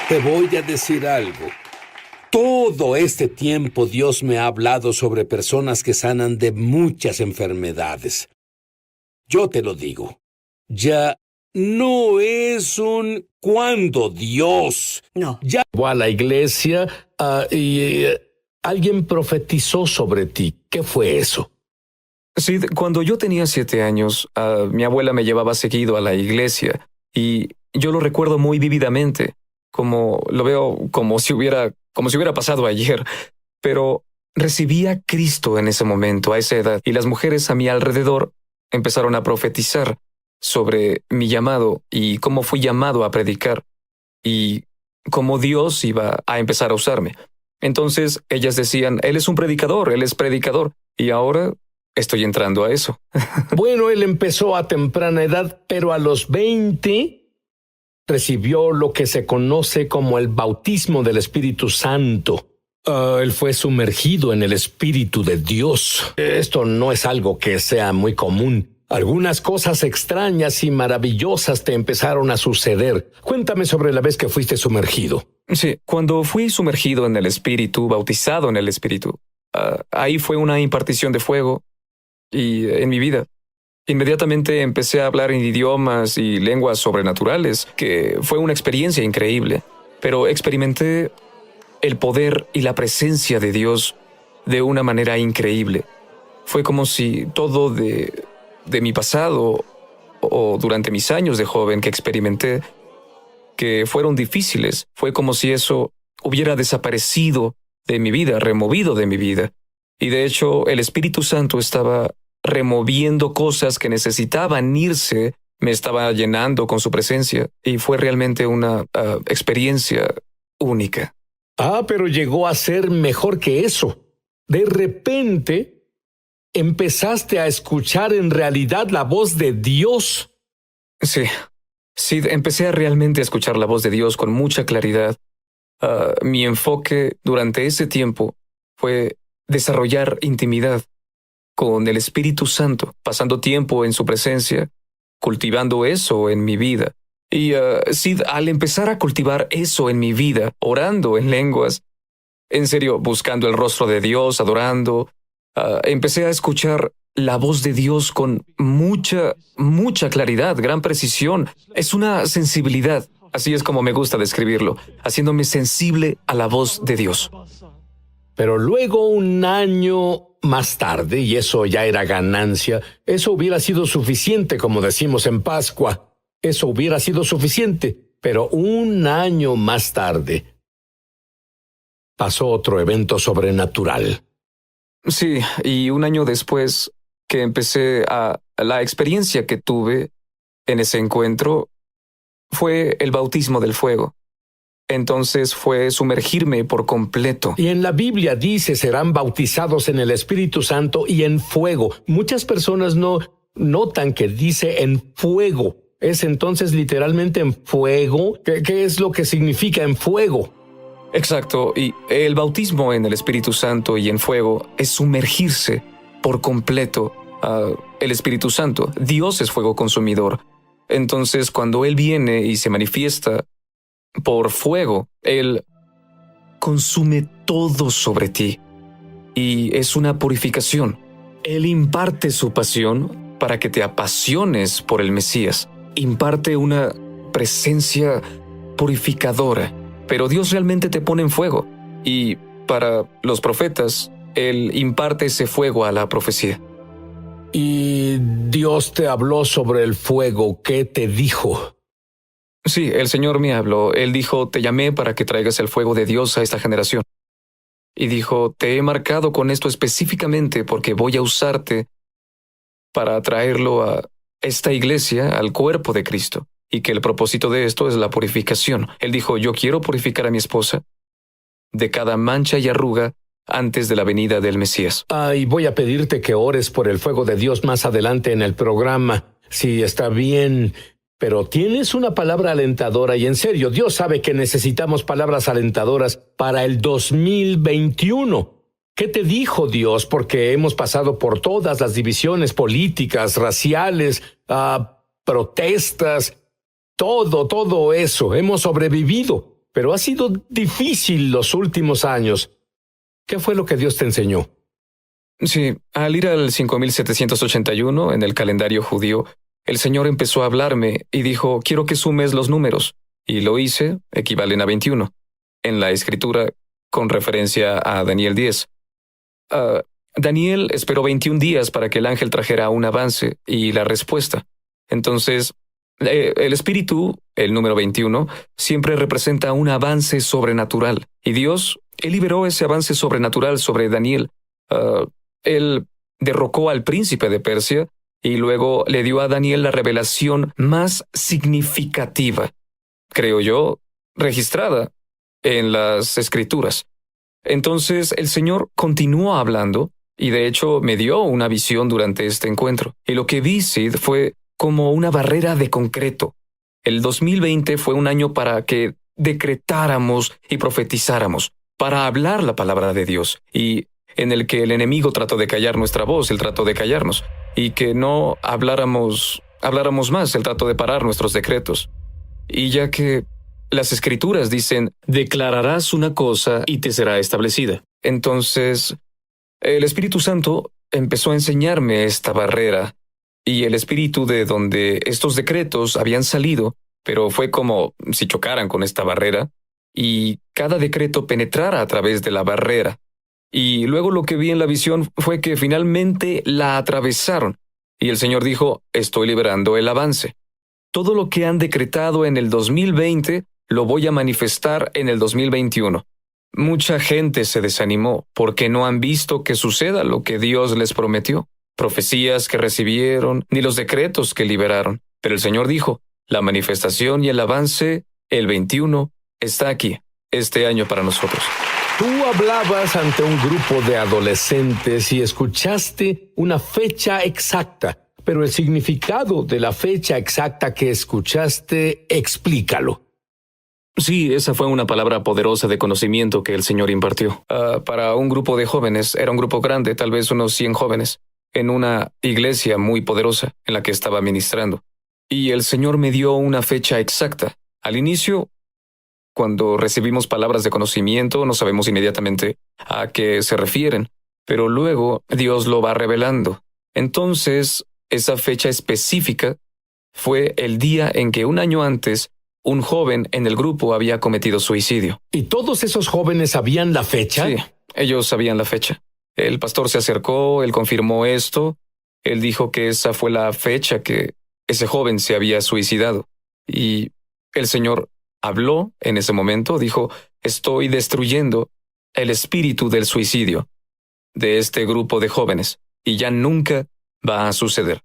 Te voy a decir algo. Todo este tiempo Dios me ha hablado sobre personas que sanan de muchas enfermedades. Yo te lo digo. Ya no es un cuando Dios. No. Ya. Fue a la iglesia y alguien profetizó sobre ti. ¿Qué fue eso? Sí, cuando yo tenía 7 años, mi abuela me llevaba seguido a la iglesia y yo lo recuerdo muy vívidamente, como lo veo como si hubiera pasado ayer, pero recibí a Cristo en ese momento, a esa edad, y las mujeres a mi alrededor empezaron a profetizar sobre mi llamado y cómo fui llamado a predicar y cómo Dios iba a empezar a usarme. Entonces ellas decían, él es un predicador, él es predicador, y ahora estoy entrando a eso. Bueno, él empezó a temprana edad, pero a los 20 recibió lo que se conoce como el bautismo del Espíritu Santo. Él fue sumergido en el Espíritu de Dios. Esto no es algo que sea muy común. Algunas cosas extrañas y maravillosas te empezaron a suceder. Cuéntame sobre la vez que fuiste sumergido. Sí, cuando fui sumergido en el Espíritu, bautizado en el Espíritu, ahí fue una impartición de fuego y en mi vida. Inmediatamente empecé a hablar en idiomas y lenguas sobrenaturales, que fue una experiencia increíble, pero experimenté el poder y la presencia de Dios de una manera increíble. Fue como si todo de mi pasado o durante mis años de joven que experimenté, que fueron difíciles, fue como si eso hubiera desaparecido de mi vida, removido de mi vida. Y de hecho, el Espíritu Santo estaba removiendo cosas que necesitaban irse, me estaba llenando con su presencia y fue realmente una experiencia única. Pero llegó a ser mejor que eso. De repente, empezaste a escuchar en realidad la voz de Dios. Sí, empecé a realmente escuchar la voz de Dios con mucha claridad. Mi enfoque durante ese tiempo fue desarrollar intimidad con el Espíritu Santo, pasando tiempo en su presencia, cultivando eso en mi vida. Y al empezar a cultivar eso en mi vida, orando en lenguas, en serio, buscando el rostro de Dios, adorando, empecé a escuchar la voz de Dios con mucha claridad, gran precisión. Es una sensibilidad. Así es como me gusta describirlo, haciéndome sensible a la voz de Dios. Pero luego, un año más tarde, y eso ya era ganancia, eso hubiera sido suficiente, como decimos en Pascua. Eso hubiera sido suficiente. Pero un año más tarde, pasó otro evento sobrenatural. Sí, y un año después que empecé la experiencia que tuve en ese encuentro fue el bautismo del fuego. Entonces fue sumergirme por completo. Y en la Biblia dice, serán bautizados en el Espíritu Santo y en fuego. Muchas personas no notan que dice en fuego. ¿Es entonces literalmente en fuego? ¿Qué es lo que significa en fuego? Exacto, y el bautismo en el Espíritu Santo y en fuego es sumergirse por completo el Espíritu Santo. Dios es fuego consumidor. Entonces, cuando Él viene y se manifiesta por fuego, Él consume todo sobre ti. Y es una purificación. Él imparte su pasión para que te apasiones por el Mesías. Imparte una presencia purificadora. Pero Dios realmente te pone en fuego. Y para los profetas, Él imparte ese fuego a la profecía. Y Dios te habló sobre el fuego. ¿Qué te dijo? Sí, el Señor me habló. Él dijo, te llamé para que traigas el fuego de Dios a esta generación. Y dijo, te he marcado con esto específicamente porque voy a usarte para traerlo a esta iglesia, al cuerpo de Cristo. Y que el propósito de esto es la purificación. Él dijo, yo quiero purificar a mi esposa de cada mancha y arruga antes de la venida del Mesías. Y voy a pedirte que ores por el fuego de Dios más adelante en el programa. Sí, está bien. Pero tienes una palabra alentadora y en serio, Dios sabe que necesitamos palabras alentadoras para el 2021. ¿Qué te dijo Dios? Porque hemos pasado por todas las divisiones políticas, raciales, protestas, todo eso. Hemos sobrevivido, pero ha sido difícil los últimos años. ¿Qué fue lo que Dios te enseñó? Sí, al ir al 5781 en el calendario judío, el Señor empezó a hablarme y dijo, quiero que sumes los números. Y lo hice, equivalen a 21, en la escritura con referencia a Daniel 10. Daniel esperó 21 días para que el ángel trajera un avance y la respuesta. Entonces, el espíritu, el número 21, siempre representa un avance sobrenatural. Y Dios, Él liberó ese avance sobrenatural sobre Daniel. Él derrocó al príncipe de Persia y luego le dio a Daniel la revelación más significativa, creo yo, registrada en las Escrituras. Entonces el Señor continuó hablando y de hecho me dio una visión durante este encuentro. Y lo que vi, Sid, fue como una barrera de concreto. El 2020 fue un año para que decretáramos y profetizáramos, para hablar la palabra de Dios, y en el que el enemigo trató de callar nuestra voz, él trató de callarnos, y que no habláramos más, él trató de parar nuestros decretos. Y ya que las Escrituras dicen, declararás una cosa y te será establecida. Entonces, el Espíritu Santo empezó a enseñarme esta barrera, y el espíritu de donde estos decretos habían salido, pero fue como si chocaran con esta barrera, y cada decreto penetrara a través de la barrera. Y luego lo que vi en la visión fue que finalmente la atravesaron. Y el Señor dijo, estoy liberando el avance. Todo lo que han decretado en el 2020 lo voy a manifestar en el 2021. Mucha gente se desanimó porque no han visto que suceda lo que Dios les prometió. Profecías que recibieron, ni los decretos que liberaron. Pero el Señor dijo, la manifestación y el avance, el 21, está aquí, este año para nosotros. Tú hablabas ante un grupo de adolescentes y escuchaste una fecha exacta, pero el significado de la fecha exacta que escuchaste, explícalo. Sí, esa fue una palabra poderosa de conocimiento que el Señor impartió. Para un grupo de jóvenes, era un grupo grande, tal vez unos 100 jóvenes, en una iglesia muy poderosa en la que estaba ministrando. Y el Señor me dio una fecha exacta. Al inicio, cuando recibimos palabras de conocimiento, no sabemos inmediatamente a qué se refieren. pero luego Dios lo va revelando. Entonces, esa fecha específica fue el día en que un año antes un joven en el grupo había cometido suicidio. ¿Y todos esos jóvenes sabían la fecha? Sí, ellos sabían la fecha. El pastor se acercó, él confirmó esto, él dijo que esa fue la fecha que ese joven se había suicidado. Y el Señor habló en ese momento, dijo, estoy destruyendo el espíritu del suicidio de este grupo de jóvenes y ya nunca va a suceder.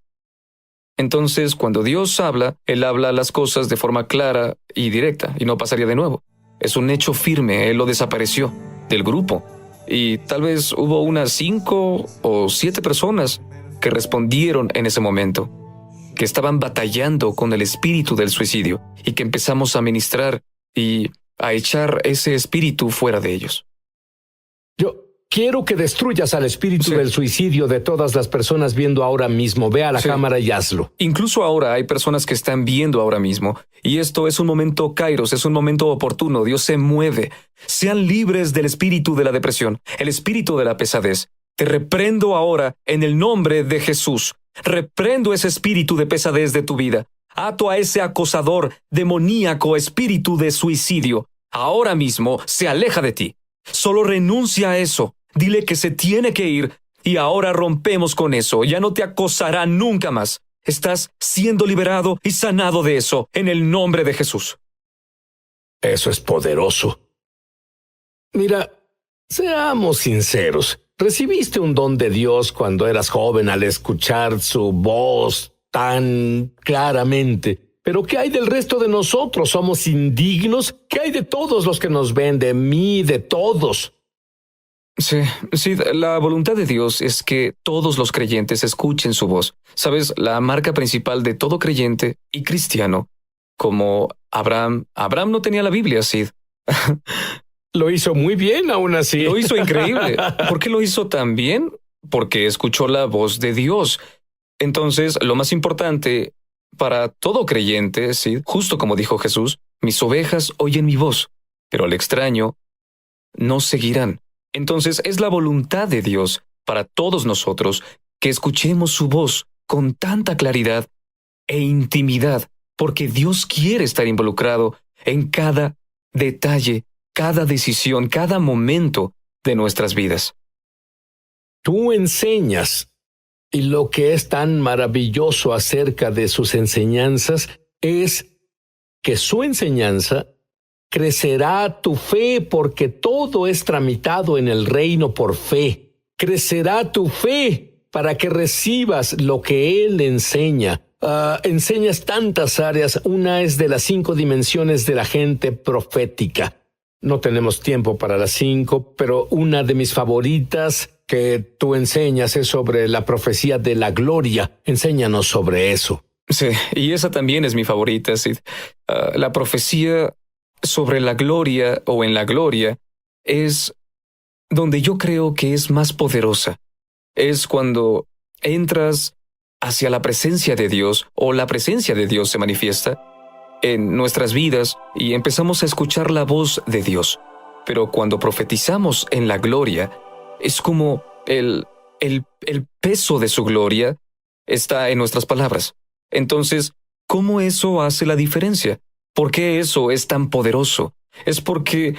Entonces, cuando Dios habla, Él habla las cosas de forma clara y directa y no pasaría de nuevo. Es un hecho firme, Él lo desapareció del grupo. Y tal vez hubo unas 5 o 7 personas que respondieron en ese momento, que estaban batallando con el espíritu del suicidio y que empezamos a ministrar y a echar ese espíritu fuera de ellos. Yo quiero que destruyas al espíritu Sí. del suicidio de todas las personas viendo ahora mismo. Ve a la Sí. cámara y hazlo. Incluso ahora hay personas que están viendo ahora mismo, y esto es un momento kairos, es un momento oportuno, Dios se mueve. Sean libres del espíritu de la depresión, el espíritu de la pesadez. Te reprendo ahora en el nombre de Jesús. Reprendo ese espíritu de pesadez de tu vida. Ato a ese acosador, demoníaco espíritu de suicidio. Ahora mismo se aleja de ti. Solo renuncia a eso. Dile que se tiene que ir y ahora rompemos con eso. Ya no te acosará nunca más. Estás siendo liberado y sanado de eso en el nombre de Jesús. Eso es poderoso. Mira, seamos sinceros. Recibiste un don de Dios cuando eras joven al escuchar su voz tan claramente. Pero ¿qué hay del resto de nosotros? ¿Somos indignos? ¿Qué hay de todos los que nos ven, de mí, de todos? Sí, la voluntad de Dios es que todos los creyentes escuchen su voz. ¿Sabes? La marca principal de todo creyente y cristiano, como Abraham no tenía la Biblia, Sid. Lo hizo muy bien aún así. Lo hizo increíble. ¿Por qué lo hizo tan bien? Porque escuchó la voz de Dios. Entonces, lo más importante para todo creyente, Sid, justo como dijo Jesús, mis ovejas oyen mi voz, pero al extraño no seguirán. Entonces, es la voluntad de Dios para todos nosotros que escuchemos su voz con tanta claridad e intimidad, porque Dios quiere estar involucrado en cada detalle, cada decisión, cada momento de nuestras vidas. Tú enseñas, y lo que es tan maravilloso acerca de sus enseñanzas es que su enseñanza crecerá tu fe porque todo es tramitado en el reino por fe. Crecerá tu fe para que recibas lo que Él enseña. Enseñas tantas áreas. Una es de las 5 dimensiones de la gente profética. No tenemos tiempo para las 5, pero una de mis favoritas que tú enseñas es sobre la profecía de la gloria. Enséñanos sobre eso. Sí, y esa también es mi favorita, Sid. La profecía sobre la gloria o en la gloria es donde yo creo que es más poderosa. Es cuando entras hacia la presencia de Dios o la presencia de Dios se manifiesta en nuestras vidas y empezamos a escuchar la voz de Dios. Pero cuando profetizamos en la gloria, es como el peso de su gloria está en nuestras palabras. Entonces, ¿cómo eso hace la diferencia? ¿Por qué eso es tan poderoso? Es porque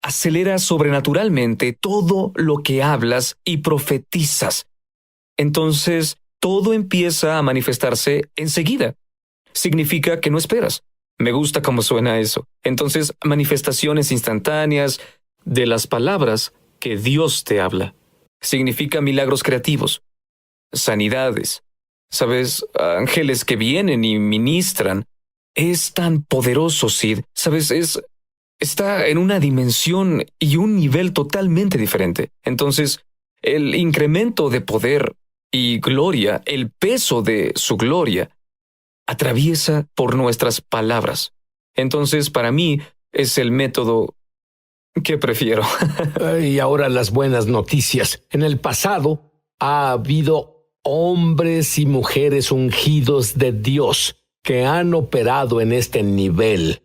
acelera sobrenaturalmente todo lo que hablas y profetizas. Entonces, todo empieza a manifestarse enseguida. Significa que no esperas. Me gusta cómo suena eso. Entonces, manifestaciones instantáneas de las palabras que Dios te habla. Significa milagros creativos, sanidades, ¿sabes? Ángeles que vienen y ministran. Es tan poderoso, Sid. ¿Sabes? Está en una dimensión y un nivel totalmente diferente. Entonces, el incremento de poder y gloria, el peso de su gloria, atraviesa por nuestras palabras. Entonces, para mí, es el método que prefiero. Y ahora las buenas noticias. En el pasado ha habido hombres y mujeres ungidos de Dios que han operado en este nivel.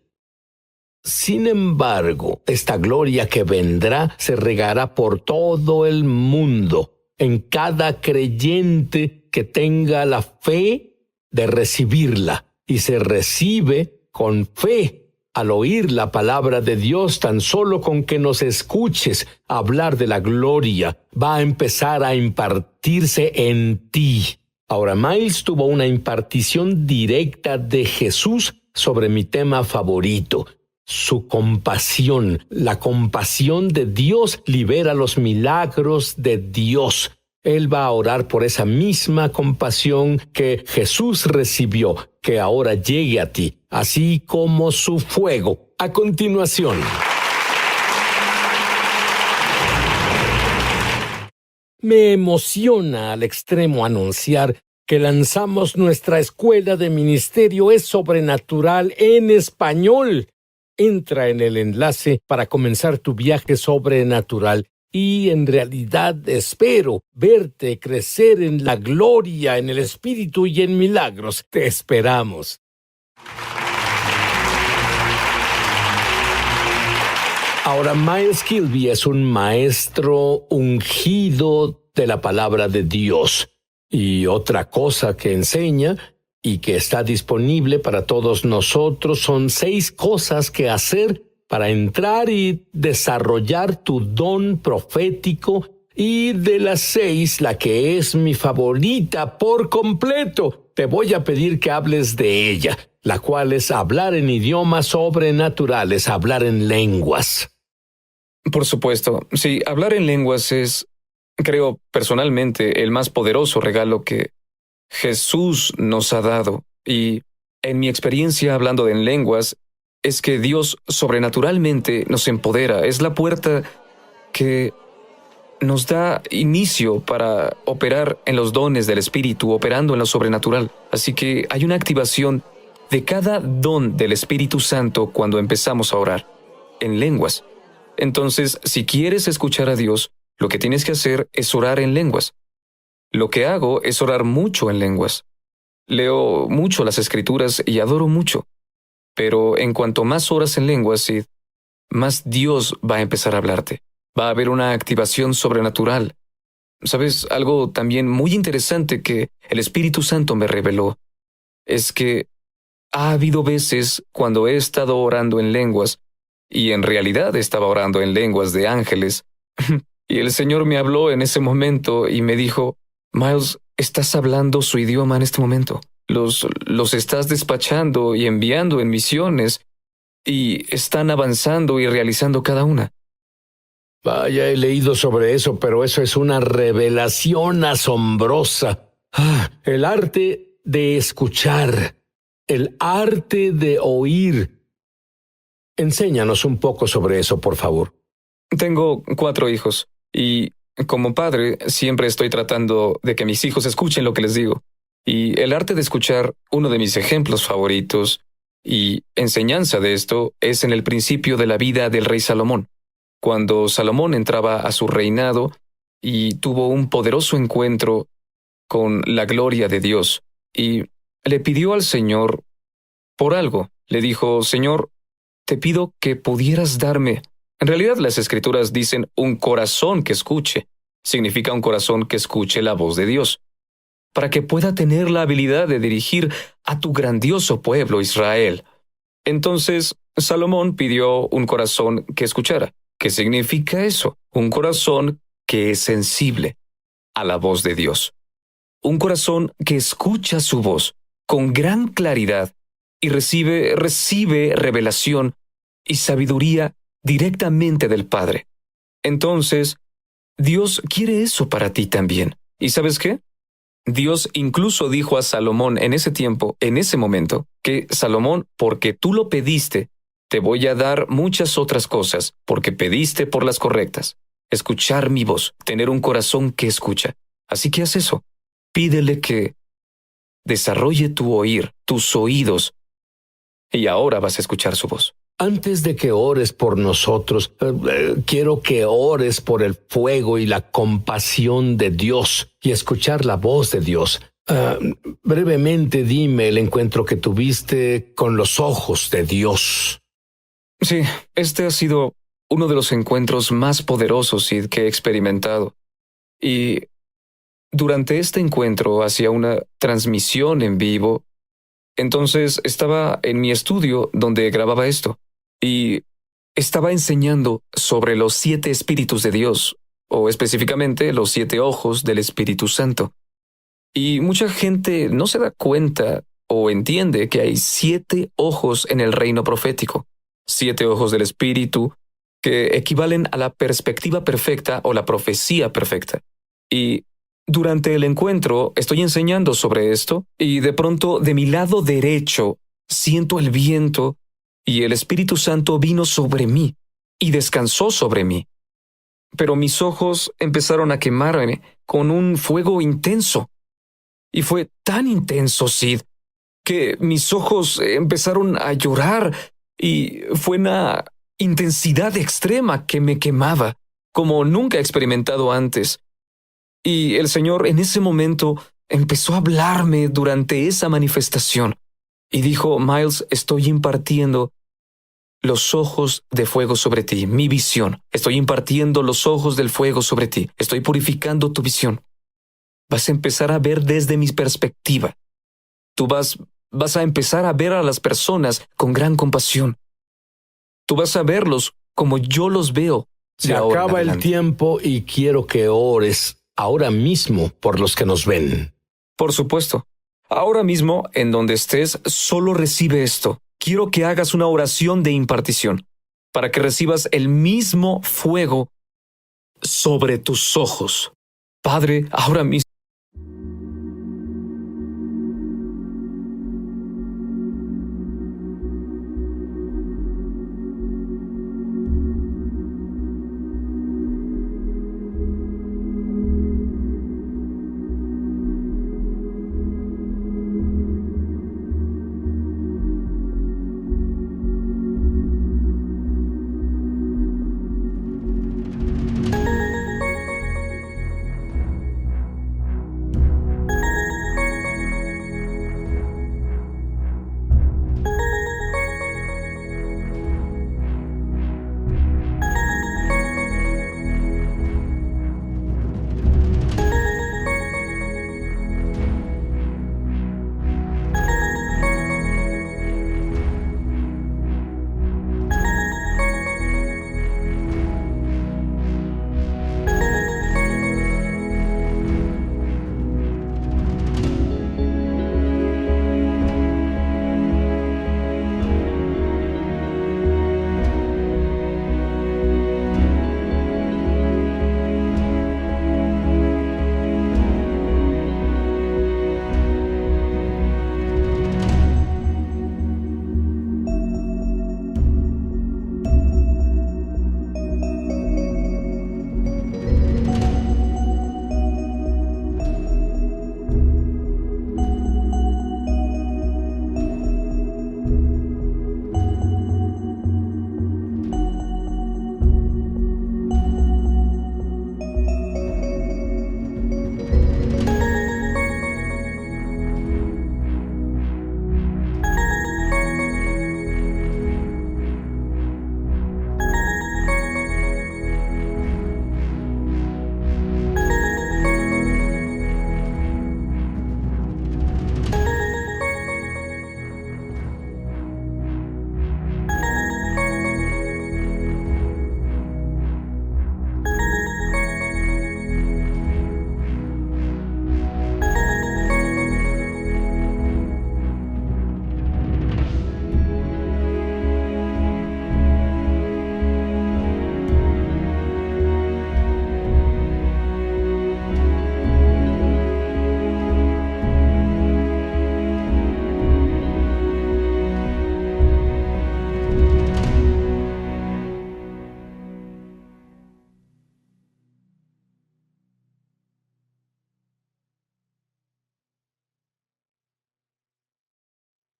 Sin embargo, esta gloria que vendrá se regará por todo el mundo. en cada creyente que tenga la fe de recibirla. Y se recibe con fe. Al oír la palabra de Dios, tan solo con que nos escuches hablar de la gloria, va a empezar a impartirse en ti. Ahora, Miles tuvo una impartición directa de Jesús sobre mi tema favorito. Su compasión. La compasión de Dios libera los milagros de Dios. Él va a orar por esa misma compasión que Jesús recibió, que ahora llegue a ti, así como su fuego. A continuación. Me emociona al extremo anunciar que lanzamos nuestra escuela de ministerio es sobrenatural en español. Entra en el enlace para comenzar tu viaje sobrenatural. Y en realidad espero verte crecer en la gloria, en el Espíritu y en milagros. Te esperamos. Ahora, Miles Kilby es un maestro ungido de la palabra de Dios. Y otra cosa que enseña y que está disponible para todos nosotros son 6 cosas que hacer para entrar y desarrollar tu don profético, y de las 6, la que es mi favorita por completo, te voy a pedir que hables de ella, la cual es hablar en idiomas sobrenaturales, hablar en lenguas. Por supuesto, sí, hablar en lenguas es, creo personalmente, el más poderoso regalo que Jesús nos ha dado. Y en mi experiencia hablando en lenguas, es que Dios sobrenaturalmente nos empodera. Es la puerta que nos da inicio para operar en los dones del Espíritu, operando en lo sobrenatural. Así que hay una activación de cada don del Espíritu Santo cuando empezamos a orar en lenguas. Entonces, si quieres escuchar a Dios, lo que tienes que hacer es orar en lenguas. Lo que hago es orar mucho en lenguas. Leo mucho las Escrituras y adoro mucho. Pero en cuanto más oras en lenguas, Sid, más Dios va a empezar a hablarte. Va a haber una activación sobrenatural. ¿Sabes? Algo también muy interesante que el Espíritu Santo me reveló es que ha habido veces cuando he estado orando en lenguas, y en realidad estaba orando en lenguas de ángeles, y el Señor me habló en ese momento y me dijo, Miles, estás hablando su idioma en este momento. Los estás despachando y enviando en misiones y están avanzando y realizando cada una. Vaya, he leído sobre eso, pero eso es una revelación asombrosa. El arte de escuchar, el arte de oír. Enséñanos un poco sobre eso, por favor. Tengo 4 hijos y como padre siempre estoy tratando de que mis hijos escuchen lo que les digo. Y el arte de escuchar, uno de mis ejemplos favoritos y enseñanza de esto, es en el principio de la vida del rey Salomón. Cuando Salomón entraba a su reinado y tuvo un poderoso encuentro con la gloria de Dios, y le pidió al Señor por algo. Le dijo, Señor, te pido que pudieras darme. En realidad las Escrituras dicen un corazón que escuche. Significa un corazón que escuche la voz de Dios, para que pueda tener la habilidad de dirigir a tu grandioso pueblo Israel. Entonces, Salomón pidió un corazón que escuchara. ¿Qué significa eso? Un corazón que es sensible a la voz de Dios. Un corazón que escucha su voz con gran claridad y recibe revelación y sabiduría directamente del Padre. Entonces, Dios quiere eso para ti también. ¿Y sabes qué? Dios incluso dijo a Salomón en ese tiempo, en ese momento, que Salomón, porque tú lo pediste, te voy a dar muchas otras cosas, porque pediste por las correctas. Escuchar mi voz, tener un corazón que escucha. Así que haz eso. Pídele que desarrolle tu oír, tus oídos, y ahora vas a escuchar su voz. Antes de que ores por nosotros, quiero que ores por el fuego y la compasión de Dios y escuchar la voz de Dios. Brevemente dime el encuentro que tuviste con los ojos de Dios. Sí, este ha sido uno de los encuentros más poderosos, Sid, que he experimentado. Y durante este encuentro hacía una transmisión en vivo. Entonces estaba en mi estudio donde grababa esto y estaba enseñando sobre los 7 espíritus de Dios, o específicamente los 7 ojos del Espíritu Santo. Y mucha gente no se da cuenta o entiende que hay 7 ojos en el reino profético, 7 ojos del Espíritu, que equivalen a la perspectiva perfecta o la profecía perfecta. Y durante el encuentro estoy enseñando sobre esto y de pronto de mi lado derecho siento el viento y el Espíritu Santo vino sobre mí y descansó sobre mí. Pero mis ojos empezaron a quemarme con un fuego intenso. Y fue tan intenso, Sid, que mis ojos empezaron a llorar y fue una intensidad extrema que me quemaba, como nunca he experimentado antes. Y el Señor en ese momento empezó a hablarme durante esa manifestación y dijo: Miles, estoy impartiendo los ojos de fuego sobre ti, mi visión. Estoy impartiendo los ojos del fuego sobre ti. Estoy purificando tu visión. Vas a empezar a ver desde mi perspectiva. Tú vas a empezar a ver a las personas con gran compasión. Tú vas a verlos como yo los veo. Se ahora en acaba el adelante. tiempo y quiero que ores ahora mismo por los que nos ven. Por supuesto. Ahora mismo, en donde estés, solo recibe esto. Quiero que hagas una oración de impartición para que recibas el mismo fuego sobre tus ojos. Padre, ahora mismo